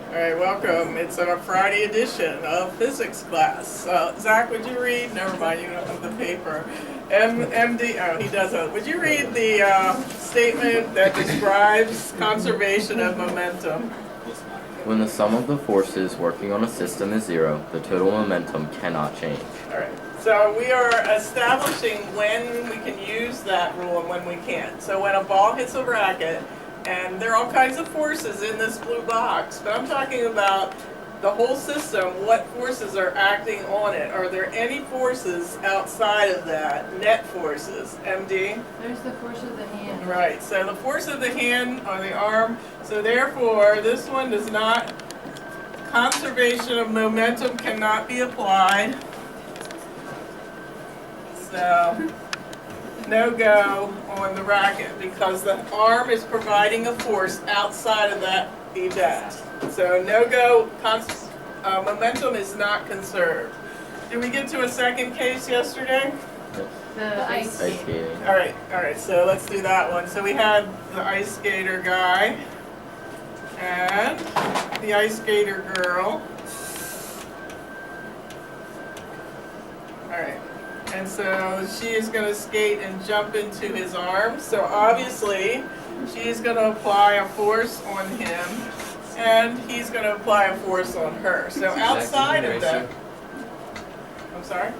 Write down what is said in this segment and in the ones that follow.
All right, welcome. It's a Friday edition of physics class. Zach, would you read? Never mind, you don't have the paper. MD, oh, he doesn't. Would you read the statement that describes conservation of momentum? When the sum of the forces working on a system is zero, the total momentum cannot change. All right. So we are establishing when we can use that rule and when we can't. So when a ball hits a racket, and there are all kinds of forces in this blue box, but I'm talking about the whole system, what forces are acting on it. Are there any forces outside of that, net forces, MD? There's the force of the hand. Right, so the force of the hand or the arm, so therefore this one does not, conservation of momentum cannot be applied. So, no go on the racket because the arm is providing a force outside of that event. So no go, momentum is not conserved. Did we get to a second case yesterday? The ice skating. All right, so let's do that one. So we had the ice skater guy and the ice skater girl. All right. And so she is going to skate and jump into his arms. So obviously, she's going to apply a force on him, and he's going to apply a force on her. So outside of that, I'm sorry?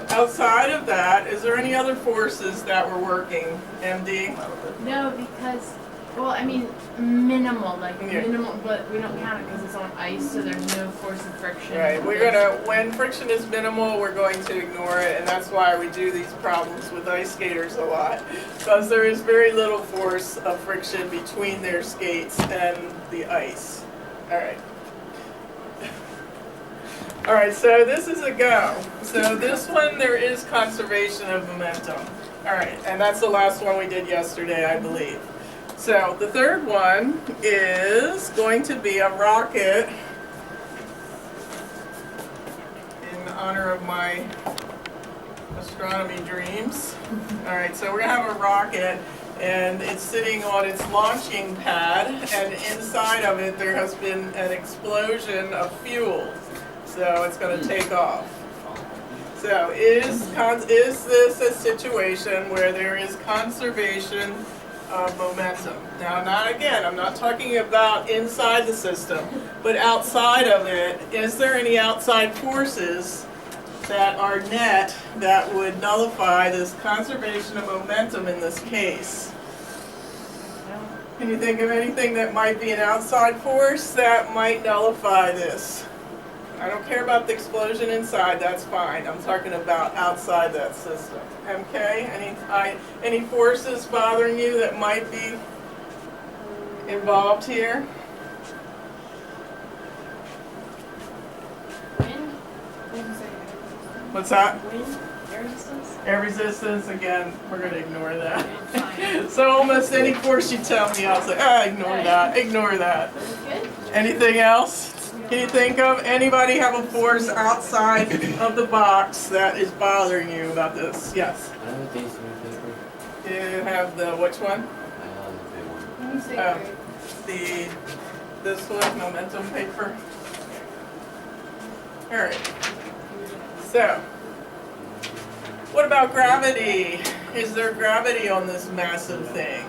Outside of that, is there any other forces that were working, MD? No, because, well, I mean, minimal, like Yeah. minimal, but we don't count it because it's on ice, so there's no force of friction. Right, we're gonna, when friction is minimal, we're going to ignore it, and that's why we do these problems with ice skaters a lot. Because there is very little force of friction between their skates and the ice. Alright. Alright, so this is a go. So this one, there is conservation of momentum. Alright, and that's the last one we did yesterday, I believe. So the third one is going to be a rocket in honor of my astronomy dreams. All right, so we're gonna have a rocket and it's sitting on its launching pad, and inside of it there has been an explosion of fuel. So it's gonna take off. So is this a situation where there is conservation of momentum? Now, I'm not talking about inside the system, but outside of it, is there any outside forces that are net that would nullify this conservation of momentum in this case? Can you think of anything that might be an outside force that might nullify this? I don't care about the explosion inside, that's fine. I'm talking about outside that system. MK, any forces bothering you that might be involved here? Wind? What's that? Wind? Air resistance? Air resistance, again, we're going to ignore that. Fine. So almost any force you tell me, I'll say, ignore that, ignore that. Good? Anything else? Can you think of anybody have a force outside of the box that is bothering you about this? Yes. I have a decent paper. You have the which one? I have a big one. When you say Oh. This one, momentum paper. All right. So, what about gravity? Is there gravity on this massive thing?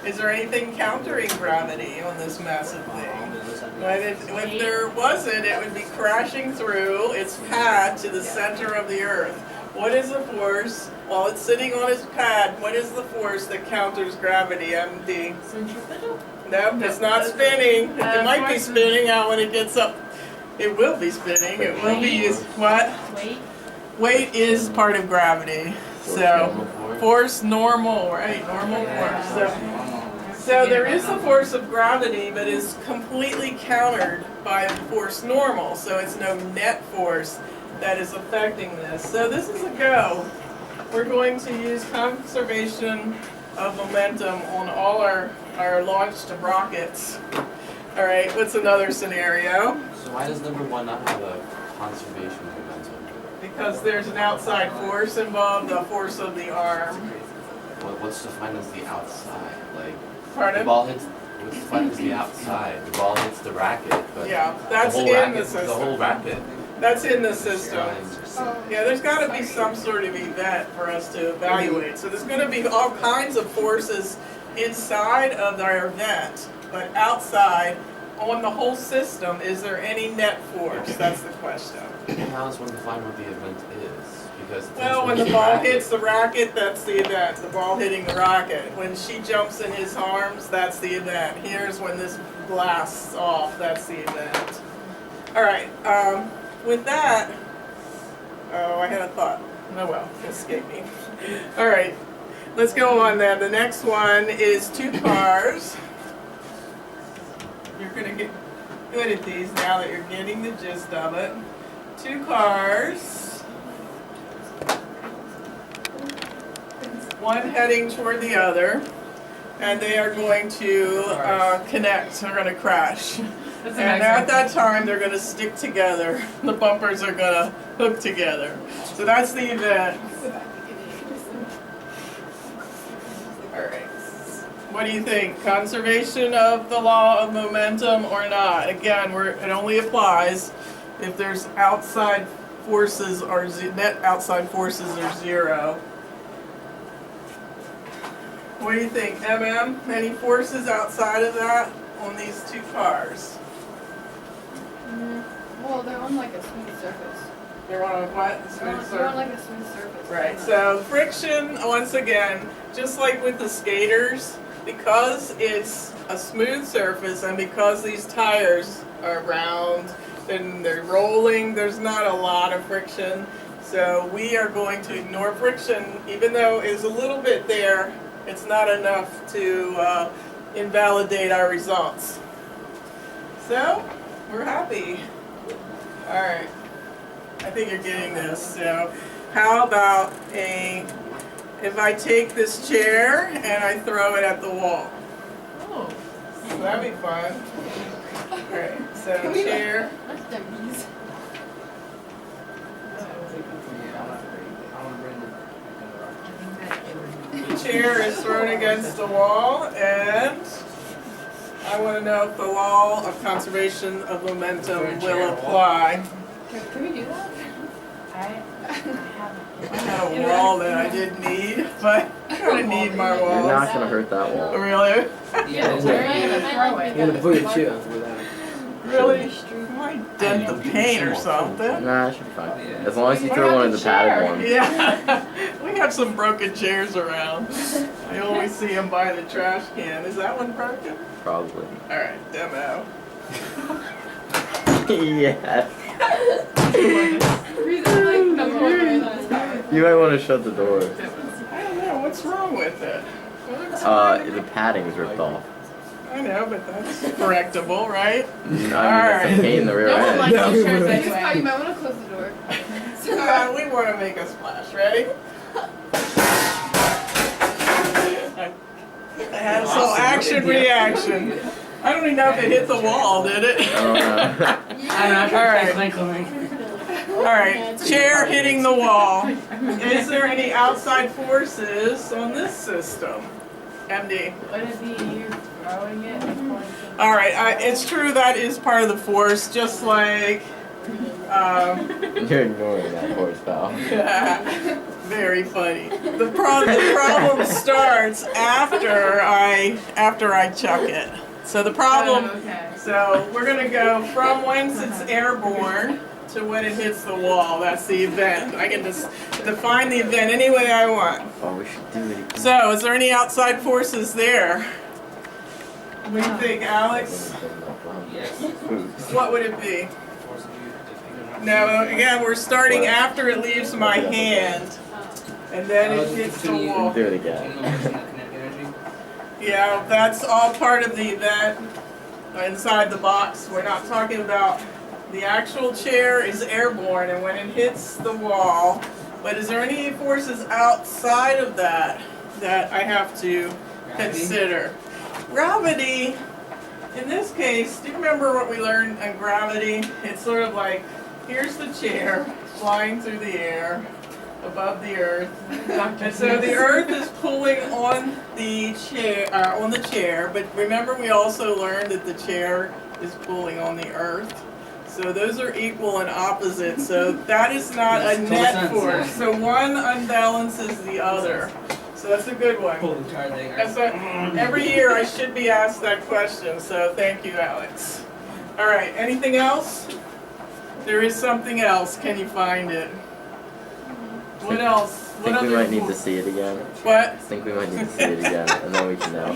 Is there anything countering gravity on this massive thing? If there wasn't, it would be crashing through its pad to the center of the Earth. What is the force, while it's sitting on its pad, what is the force that counters gravity, MD? centripetal? Nope, it's not spinning. It might be force- spinning out when it gets up. It will be spinning. It will be used. What? Weight? Weight is part of gravity. So, force normal, right? Normal force. So there is the force of gravity, but is completely countered by the force normal. So it's no net force that is affecting this. So this is a go. We're going to use conservation of momentum on all our launched rockets. All right, what's another scenario? So why does number one not have a conservation momentum? Because there's an outside force involved, the force of the arm. What's defined as the outside? Like the Pardon? ball hits What's fun is the outside. The ball hits the racket, but Yeah, that's the whole in racket, the system. The whole racket. That's in the system. Oh. Yeah, there's gotta be some sort of event for us to evaluate. So there's gonna be all kinds of forces inside of our event, but outside, on the whole system, is there any net force? That's the question. How is one to find what the event is? Because it's Well, when the ball hits the racket, that's the event, the ball hitting the racket. When she jumps in his arms, that's the event. Here's when this blasts off, that's the event. All right, with that, oh, I had a thought. Oh well, it escaped me. All right, let's go on then. The next one is two cars. You're gonna get good at these now that you're getting the gist of it. Two cars. One heading toward the other, and they are going to connect. They're going to crash. And at that time, they're going to stick together. The bumpers are going to hook together. So that's the event. All right. What do you think? Conservation of the law of momentum or not? Again, it only applies if there's outside forces or net outside forces are zero. What do you think, Any forces outside of that on these two cars? Well, they're on like a smooth surface. They're on a what? They're on Surface? like a smooth surface. Right, so friction, once again, just like with the skaters, because it's a smooth surface and because these tires are round and they're rolling, there's not a lot of friction. So we are going to ignore friction, even though it's a little bit there, it's not enough to invalidate our results. So, we're happy. All right. I think you're getting this. So, how about if I take this chair and I throw it at the wall? Oh. So that'd be fun. All right. So chair. That's dummies. The chair is thrown against the wall, and I want to know if the law of conservation of momentum will apply. Can we do that? I had a wall that I didn't need, but I kind of need my You're walls. not gonna hurt that wall. Really? Yeah, we're gonna throw it. You're gonna put your chair without it. Really? Might dent the paint or something. Nah, it should be fine. As long as you throw one of the padded ones. Yeah, we have some broken chairs around. I always see them by the trash can. Is that one broken? Probably. All right, demo. Yeah. Like, You might want to shut the door. I don't know, what's wrong with it? It looks fine. The padding's ripped off. I know, but that's correctable, right? I mean, it's Alright. a pain in the rear No one end. likes No. those shirts anyway. You might want to close the door. We want to make a splash. Ready? I had some action reaction. I don't even know if it hit the wall, did it? I don't know. All right, chair hitting the wall. Is there any outside forces on this system? MD. Would it be you throwing it? All right, it's true that is part of the force, just like, You're ignoring that horsepower. very funny. The problem starts after I chuck it. So the problem, Okay. so we're gonna go from once it's airborne to when it hits the wall. That's the event. I can just define the event any way I want. Oh, we should do it again. So, is there any outside forces there? What do you think, Alex? What would it be? No, again, we're starting after it leaves my hand, and then it hits the wall. Do it again. Yeah, that's all part of the event inside the box. We're not talking about the actual chair is airborne, and when it hits the wall, but is there any forces outside of that I have to consider? Gravity, in this case, do you remember what we learned in gravity? It's sort of like, here's the chair flying through the air, above the earth. And so the earth is pulling on the chair, but remember we also learned that the chair is pulling on the earth. So those are equal and opposite, so that is not a net force. So one unbalances the other. So that's a good one. That's every year I should be asked that question, so thank you, Alex. All right, anything else? There is something else. Can you find it? What else? I think we might need to see it again. What? I think we might need to see it again, and then we can know.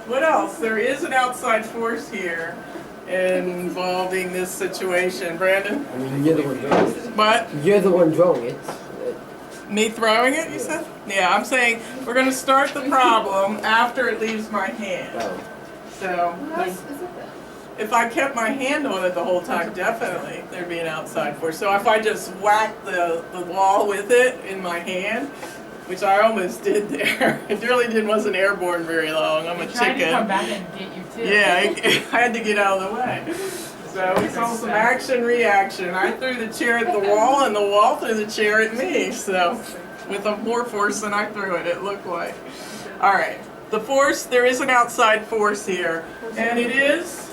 What else? There is an outside force here involving this situation. Brandon? I mean, you're the one drawing it. What? You're the one drawing it. Me throwing it, you said? Yeah, I'm saying we're going to start the problem after it leaves my hand. Oh. So, What else is it then? if I kept my hand on it the whole time, definitely there'd be an outside force. So if I just whacked the wall with it in my hand, which I almost did there, it really wasn't airborne very long. I'm a Tried to come chicken. back and get you too. Yeah, I had to get out of the way. So we saw some action reaction. I threw the chair at the wall and the wall threw the chair at me. So with more force than I threw it, it looked like. All right, the force, there is an outside force here. And it is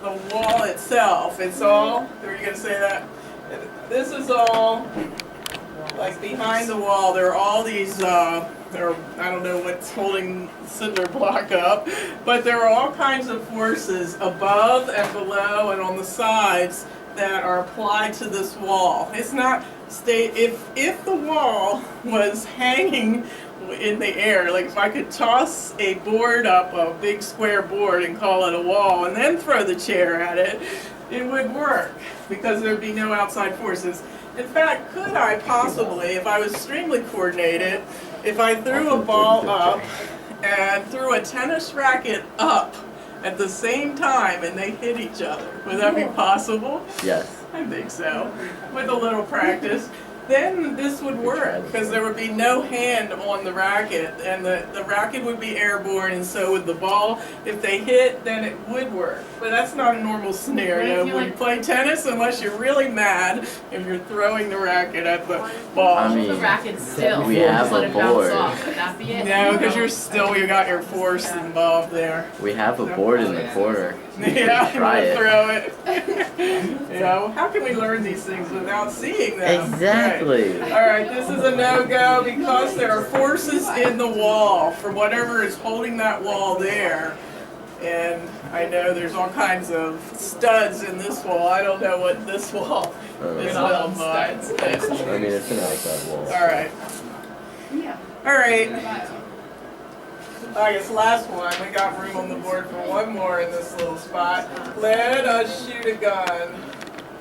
the wall itself. It's all, were you gonna say that? This is all, like behind the wall, there are all these, I don't know what's holding cinder block up, but there are all kinds of forces above and below and on the sides that are applied to this wall. It's not if the wall was hanging in the air, like if I could toss a board up, a big square board, and call it a wall, and then throw the chair at it, it would work because there'd be no outside forces. In fact, could I possibly, if I was extremely coordinated, if I threw a ball up and threw a tennis racket up at the same time and they hit each other, would that be possible? Yes. I think so, with a little practice. Then this would work because there would be no hand on the racket and the racket would be airborne and so would the ball. If they hit, then it would work. But that's not a normal scenario when you play tennis unless you're really mad if you're throwing the racket at the ball. I mean, The racket still. we have let a it bounce board. off. Would that be it? No, because you got your force involved there. We have a board in the corner. Yeah, Try you it. throw it. You know, how can we learn these things without seeing them? Exactly. Right. All right, this is a no-go because there are forces in the wall for whatever is holding that wall there. And I know there's all kinds of studs in this wall. I don't know what this wall is built by. I mean, it's an outside wall. All right. Yeah. All right. I guess last one. We got room on the board for one more in this little spot. Let us shoot a gun.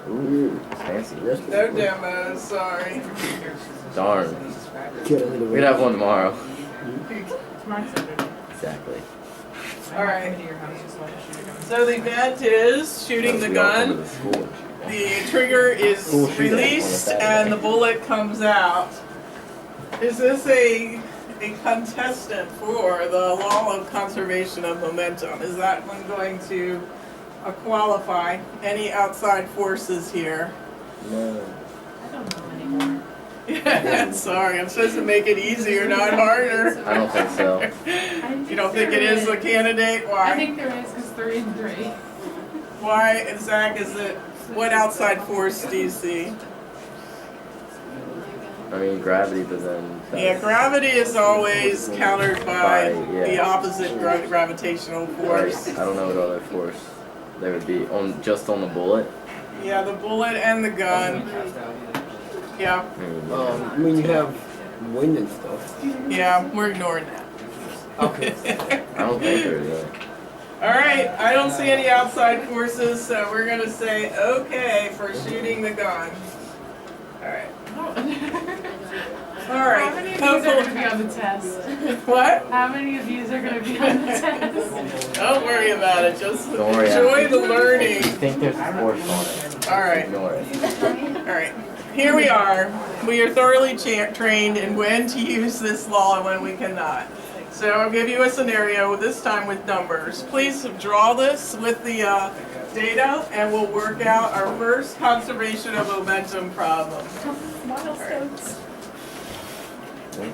Ooh, fancy. No demos, sorry. Darn. Get a little We'd have one tomorrow. Tomorrow's Saturday. Exactly. All right. So the event is shooting the We all come to gun. the school. The trigger is released and the bullet comes out. Is this a contestant for the law of conservation of momentum? Is that one going to qualify? Any outside forces here? No. I don't know anymore. Sorry, I'm supposed to make it easier, not harder. I don't think so. You don't think it is a candidate? I Why? think there is because 3 and 3. Why, Zach, is it, what outside force do you see? I mean, gravity, but then. Yeah, gravity is always countered by Yeah. the opposite gravitational force. I don't know what other force there would be just on the bullet. Yeah, the bullet and the gun. Yeah, I mean, I mean, you have wind and stuff. yeah, we're ignoring that. Okay. I don't think there is. All right, I don't see any outside forces, so we're gonna say okay for shooting the gun. All right. All How right. many of these are going to be on the test? What? How many of these are going to be on the test? Don't worry about it. Just Don't worry, enjoy the learning. I think there's a force on it. All right. Ignore it. All right. Here we are. We are thoroughly trained in when to use this law and when we cannot. So I'll give you a scenario, this time with numbers. Please draw this with the data and we'll work out our first conservation of momentum problem. Milestones. Wait.